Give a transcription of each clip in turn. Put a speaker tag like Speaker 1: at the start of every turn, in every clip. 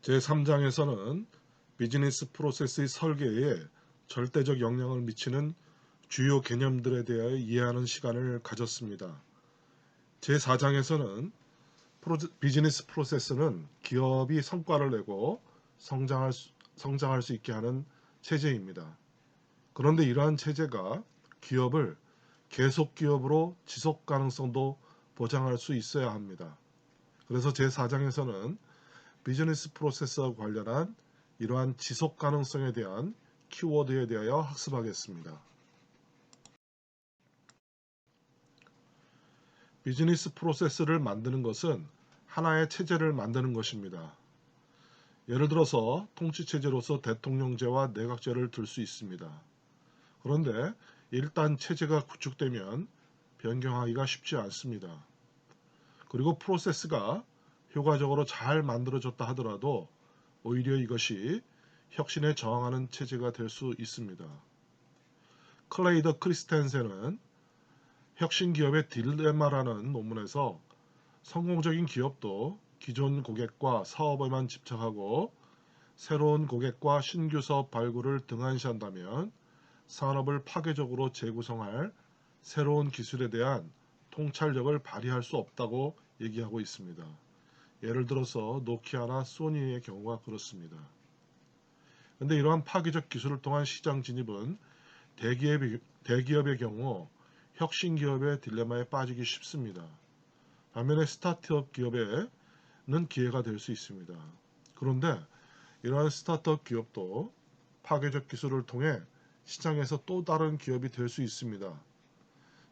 Speaker 1: 제3장에서는 비즈니스 프로세스의 설계에 절대적 영향을 미치는 주요 개념들에 대하여 이해하는 시간을 가졌습니다. 제4장에서는 비즈니스 프로세스는 기업이 성과를 내고 성장할 수 있게 하는 체제입니다. 그런데 이러한 체제가 기업을 계속 기업으로 지속 가능성도 보장할 수 있어야 합니다. 그래서 제4장에서는 비즈니스 프로세스와 관련한 이러한 지속 가능성에 대한 키워드에 대하여 학습하겠습니다. 비즈니스 프로세스를 만드는 것은 하나의 체제를 만드는 것입니다. 예를 들어서 통치체제로서 대통령제와 내각제를 들 수 있습니다. 그런데 일단 체제가 구축되면 변경하기가 쉽지 않습니다. 그리고 프로세스가 효과적으로 잘 만들어졌다 하더라도 오히려 이것이 혁신에 저항하는 체제가 될 수 있습니다. 클레이더 크리스텐센은 혁신 기업의 딜레마라는 논문에서 성공적인 기업도 기존 고객과 사업에만 집착하고 새로운 고객과 신규 사업 발굴을 등한시한다면 산업을 파괴적으로 재구성할 새로운 기술에 대한 통찰력을 발휘할 수 없다고 얘기하고 있습니다. 예를 들어서 노키아나 소니의 경우가 그렇습니다. 그런데 이러한 파괴적 기술을 통한 시장 진입은 대기업의 경우 혁신 기업의 딜레마에 빠지기 쉽습니다. 반면에 스타트업 기업에는 기회가 될 수 있습니다. 그런데 이러한 스타트업 기업도 파괴적 기술을 통해 시장에서 또 다른 기업이 될 수 있습니다.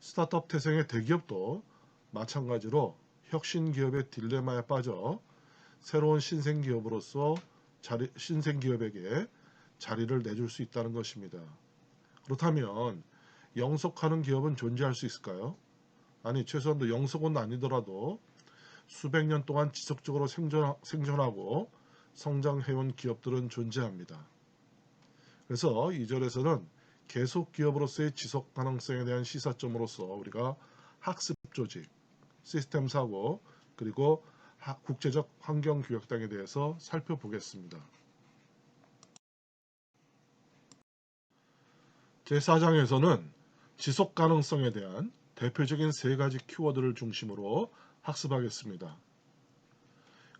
Speaker 1: 스타트업 태생의 대기업도 마찬가지로 혁신 기업의 딜레마에 빠져 새로운 신생기업에게 자리를 내줄 수 있다는 것입니다. 그렇다면 영속하는 기업은 존재할 수 있을까요? 아니, 최소한 영속은 아니더라도 수백 년 동안 지속적으로 생존하고 성장해온 기업들은 존재합니다. 그래서 2절에서는 계속 기업으로서의 지속 가능성에 대한 시사점으로서 우리가 학습 조직, 시스템 사고, 그리고 국제적 환경 교육 등에 대해서 살펴보겠습니다. 제4장에서는 지속 가능성에 대한 대표적인 세 가지 키워드를 중심으로 학습하겠습니다.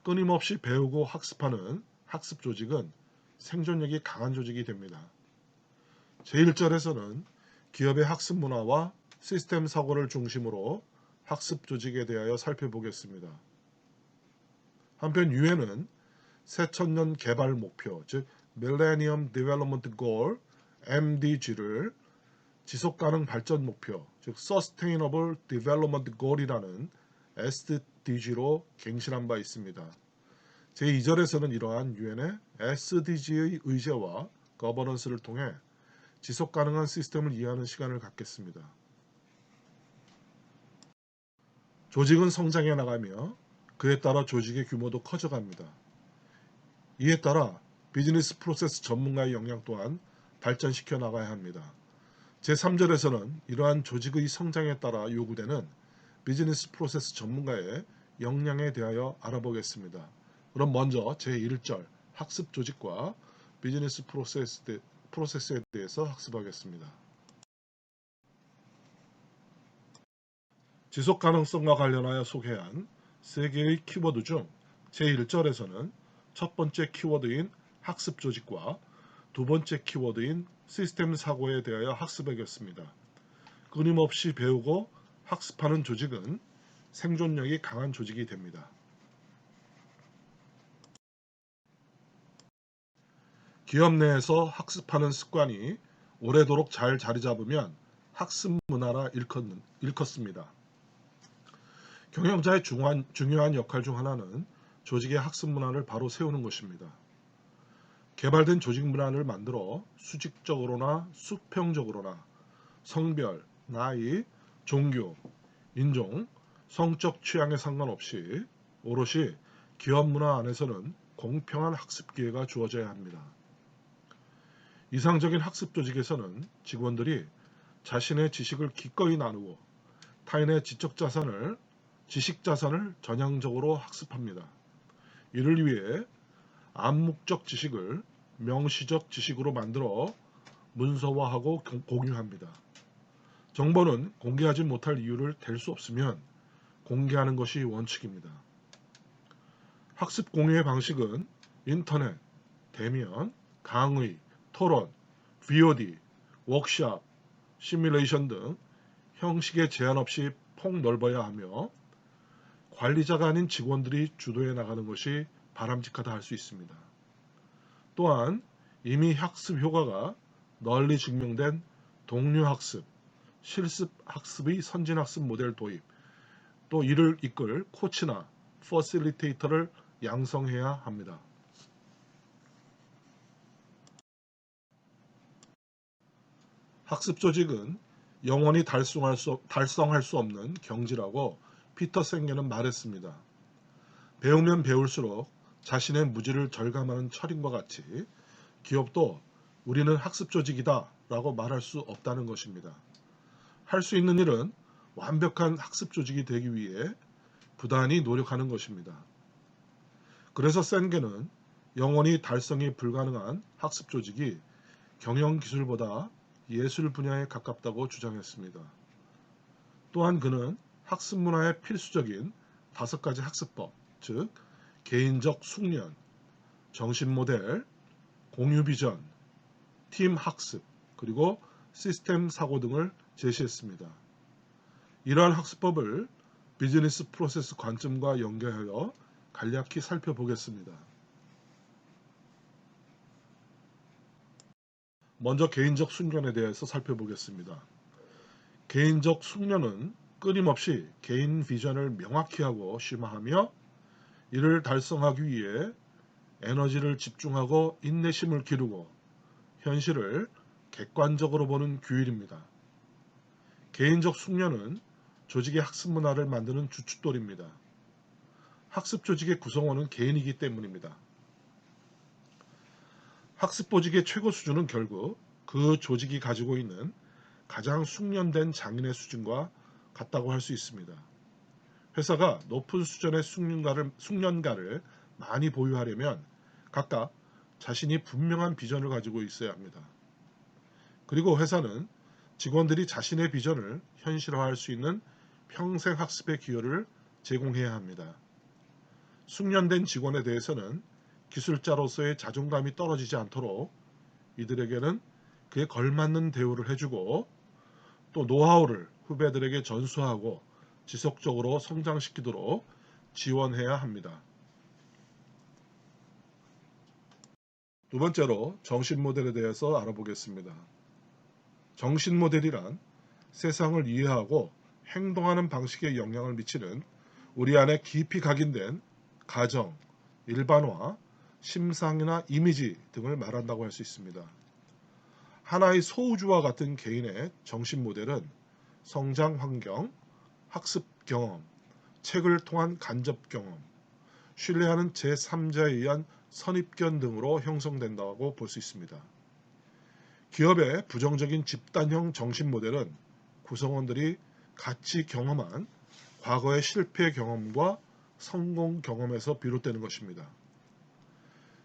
Speaker 1: 끊임없이 배우고 학습하는 학습 조직은 생존력이 강한 조직이 됩니다. 제1절에서는 기업의 학습 문화와 시스템 사고를 중심으로 학습 조직에 대하여 살펴보겠습니다. 한편 유엔은 새천년 개발 목표, 즉 Millennium Development Goal (MDG를) 지속가능 발전 목표, 즉 Sustainable Development Goal이라는 SDG로 갱신한 바 있습니다. 제2절에서는 이러한 유엔의 SDG의 의제와 거버넌스를 통해 지속가능한 시스템을 이해하는 시간을 갖겠습니다. 조직은 성장해 나가며 그에 따라 조직의 규모도 커져갑니다. 이에 따라 비즈니스 프로세스 전문가의 역량 또한 발전시켜 나가야 합니다. 제3절에서는 이러한 조직의 성장에 따라 요구되는 비즈니스 프로세스 전문가의 역량에 대하여 알아보겠습니다. 그럼 먼저 제1절 학습 조직과 비즈니스 프로세스에 대해서 학습하겠습니다. 지속 가능성과 관련하여 소개한 세 개의 키워드 중 제1절에서는 첫 번째 키워드인 학습 조직과 두 번째 키워드인 시스템 사고에 대하여 학습하겠습니다. 끊임없이 배우고 학습하는 조직은 생존력이 강한 조직이 됩니다. 기업 내에서 학습하는 습관이 오래도록 잘 자리 잡으면 학습 문화라 일컫습니다. 경영자의 중요한 역할 중 하나는 조직의 학습 문화를 바로 세우는 것입니다. 개발된 조직 문화를 만들어 수직적으로나 수평적으로나 성별, 나이, 종교, 인종, 성적 취향에 상관없이 오롯이 기업 문화 안에서는 공평한 학습 기회가 주어져야 합니다. 이상적인 학습 조직에서는 직원들이 자신의 지식을 기꺼이 나누고 타인의 지식 자산을 전향적으로 학습합니다. 이를 위해 암묵적 지식을 명시적 지식으로 만들어 문서화하고 공유합니다. 정보는 공개하지 못할 이유를 댈 수 없으면 공개하는 것이 원칙입니다. 학습 공유의 방식은 인터넷, 대면, 강의, 토론, VOD, 워크샵, 시뮬레이션 등 형식의 제한 없이 폭넓어야 하며 관리자가 아닌 직원들이 주도해 나가는 것이 바람직하다 할 수 있습니다. 또한 이미 학습 효과가 널리 증명된 동료학습, 실습학습의 선진학습 모델 도입, 또 이를 이끌 코치나 퍼실리테이터를 양성해야 합니다. 학습 조직은 영원히 달성할 수 없는 경지라고 피터 생게는 말했습니다. 배우면 배울수록 자신의 무지를 절감하는 철인과 같이 기업도 우리는 학습 조직이다 라고 말할 수 없다는 것입니다. 할 수 있는 일은 완벽한 학습 조직이 되기 위해 부단히 노력하는 것입니다. 그래서 생게는 영원히 달성이 불가능한 학습 조직이 경영기술보다 예술 분야에 가깝다고 주장했습니다. 또한 그는 학습 문화의 필수적인 5가지 학습법, 즉 개인적 숙련, 정신 모델, 공유 비전, 팀 학습, 그리고 시스템 사고 등을 제시했습니다. 이러한 학습법을 비즈니스 프로세스 관점과 연계하여 간략히 살펴보겠습니다. 먼저 개인적 숙련에 대해서 살펴보겠습니다. 개인적 숙련은 끊임없이 개인 비전을 명확히 하고 심화하며 이를 달성하기 위해 에너지를 집중하고 인내심을 기르고 현실을 객관적으로 보는 규율입니다. 개인적 숙련은 조직의 학습 문화를 만드는 주춧돌입니다. 학습 조직의 구성원은 개인이기 때문입니다. 학습 조직의 최고 수준은 결국 그 조직이 가지고 있는 가장 숙련된 장인의 수준과 같다고 할 수 있습니다. 회사가 높은 수준의 숙련가를 많이 보유하려면 각각 자신이 분명한 비전을 가지고 있어야 합니다. 그리고 회사는 직원들이 자신의 비전을 현실화할 수 있는 평생 학습의 기회를 제공해야 합니다. 숙련된 직원에 대해서는 기술자로서의 자존감이 떨어지지 않도록 이들에게는 그에 걸맞는 대우를 해주고 또 노하우를 후배들에게 전수하고 지속적으로 성장시키도록 지원해야 합니다. 두 번째로 정신 모델에 대해서 알아보겠습니다. 정신 모델이란 세상을 이해하고 행동하는 방식에 영향을 미치는 우리 안에 깊이 각인된 가정, 일반화, 심상이나 이미지 등을 말한다고 할 수 있습니다. 하나의 소우주와 같은 개인의 정신 모델은 성장 환경, 학습 경험, 책을 통한 간접 경험, 신뢰하는 제3자에 의한 선입견 등으로 형성된다고 볼 수 있습니다. 기업의 부정적인 집단형 정신 모델은 구성원들이 같이 경험한 과거의 실패 경험과 성공 경험에서 비롯되는 것입니다.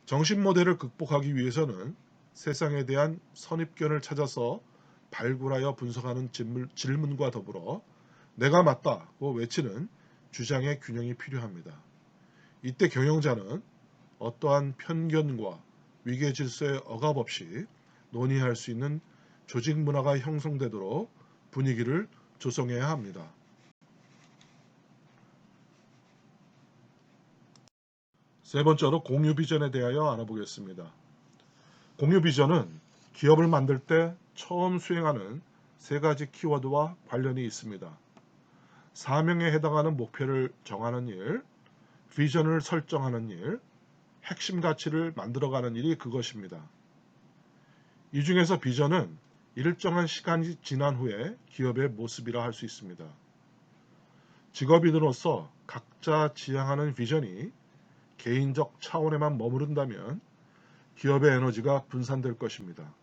Speaker 1: 정신 모델을 극복하기 위해서는 세상에 대한 선입견을 찾아서 발굴하여 분석하는 질문과 더불어 내가 맞다고 외치는 주장의 균형이 필요합니다. 이때 경영자는 어떠한 편견과 위계 질서에 억압 없이 논의할 수 있는 조직 문화가 형성되도록 분위기를 조성해야 합니다. 세 번째로 공유 비전에 대하여 알아보겠습니다. 공유 비전은 기업을 만들 때 처음 수행하는 3가지 키워드와 관련이 있습니다. 사명에 해당하는 목표를 정하는 일, 비전을 설정하는 일, 핵심 가치를 만들어가는 일이 그것입니다. 이 중에서 비전은 일정한 시간이 지난 후에 기업의 모습이라 할 수 있습니다. 직업인으로서 각자 지향하는 비전이 개인적 차원에만 머무른다면 기업의 에너지가 분산될 것입니다.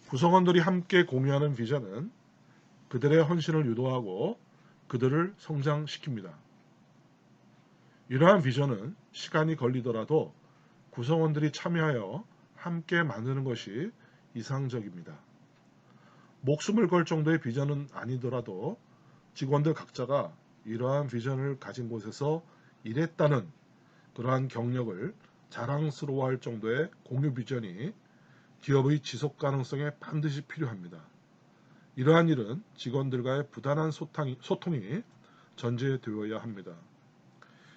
Speaker 1: 구성원들이 함께 공유하는 비전은 그들의 헌신을 유도하고 그들을 성장시킵니다. 이러한 비전은 시간이 걸리더라도 구성원들이 참여하여 함께 만드는 것이 이상적입니다. 목숨을 걸 정도의 비전은 아니더라도 직원들 각자가 이러한 비전을 가진 곳에서 일했다는 그러한 경력을 자랑스러워할 정도의 공유 비전이 기업의 지속 가능성에 반드시 필요합니다. 이러한 일은 직원들과의 부단한 소통이 전제되어야 합니다.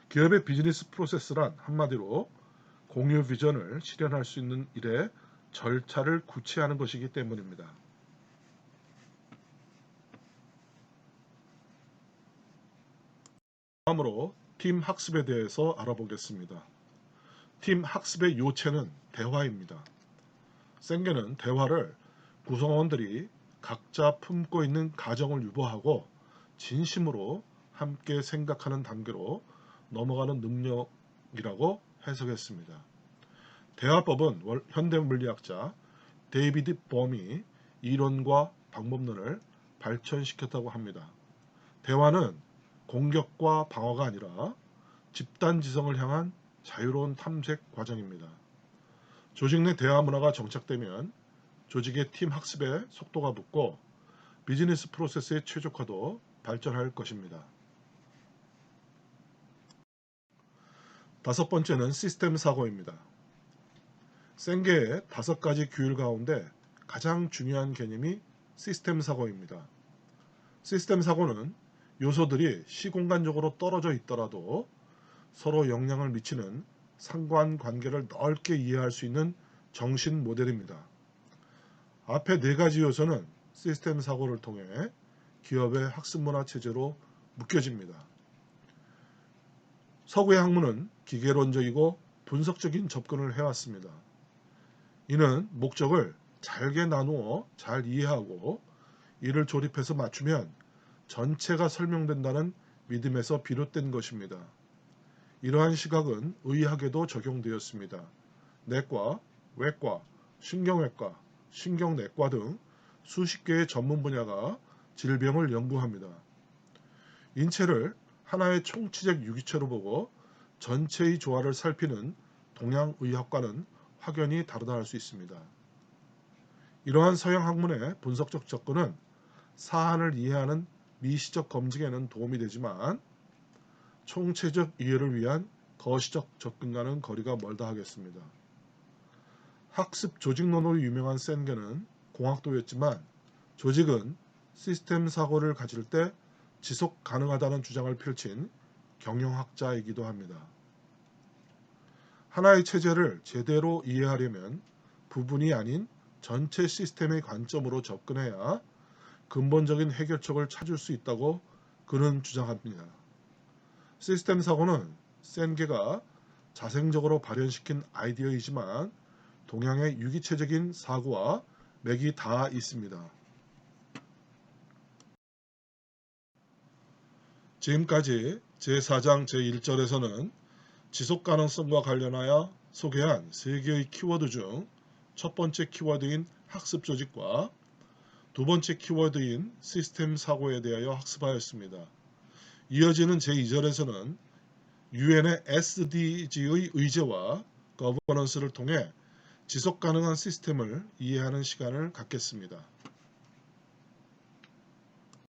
Speaker 1: 기업의 비즈니스 프로세스란 한마디로 공유 비전을 실현할 수 있는 일의 절차를 구체화하는 것이기 때문입니다. 다음으로 팀 학습에 대해서 알아보겠습니다. 팀 학습의 요체는 대화입니다. 생계는 대화를 구성원들이 각자 품고 있는 가정을 유보하고 진심으로 함께 생각하는 단계로 넘어가는 능력이라고 해석했습니다. 대화법은 현대물리학자 데이비드 범이 이론과 방법론을 발전시켰다고 합니다. 대화는 공격과 방어가 아니라 집단지성을 향한 자유로운 탐색 과정입니다. 조직 내 대화 문화가 정착되면 조직의 팀 학습에 속도가 붙고 비즈니스 프로세스의 최적화도 발전할 것입니다. 다섯 번째는 시스템 사고입니다. 생계의 5가지 규율 가운데 가장 중요한 개념이 시스템 사고입니다. 시스템 사고는 요소들이 시공간적으로 떨어져 있더라도 서로 영향을 미치는 상관관계를 넓게 이해할 수 있는 정신 모델입니다. 앞에 4가지 요소는 시스템 사고를 통해 기업의 학습문화 체제로 묶여집니다. 서구의 학문은 기계론적이고 분석적인 접근을 해왔습니다. 이는 목적을 잘게 나누어 잘 이해하고 이를 조립해서 맞추면 전체가 설명된다는 믿음에서 비롯된 것입니다. 이러한 시각은 의학에도 적용되었습니다. 내과, 외과, 신경외과, 신경내과 등 수십 개의 전문 분야가 질병을 연구합니다. 인체를 하나의 총치적 유기체로 보고 전체의 조화를 살피는 동양의학과는 확연히 다르다 할 수 있습니다. 이러한 서양 학문의 분석적 접근은 사안을 이해하는 미시적 검증에는 도움이 되지만 총체적 이해를 위한 거시적 접근과는 거리가 멀다 하겠습니다. 학습 조직론으로 유명한 센게는 공학도였지만 조직은 시스템 사고를 가질 때 지속 가능하다는 주장을 펼친 경영학자이기도 합니다. 하나의 체제를 제대로 이해하려면 부분이 아닌 전체 시스템의 관점으로 접근해야 근본적인 해결책을 찾을 수 있다고 그는 주장합니다. 시스템 사고는 센게가 자생적으로 발현시킨 아이디어이지만 동양의 유기체적인 사고와 맥이 닿아 있습니다. 지금까지 제4장 제1절에서는 지속가능성과 관련하여 소개한 3개의 키워드 중 첫 번째 키워드인 학습 조직과 두 번째 키워드인 시스템 사고에 대하여 학습하였습니다. 이어지는 제2절에서는 UN의 SDG의 의제와 거버넌스를 통해 지속가능한 시스템을 이해하는 시간을 갖겠습니다.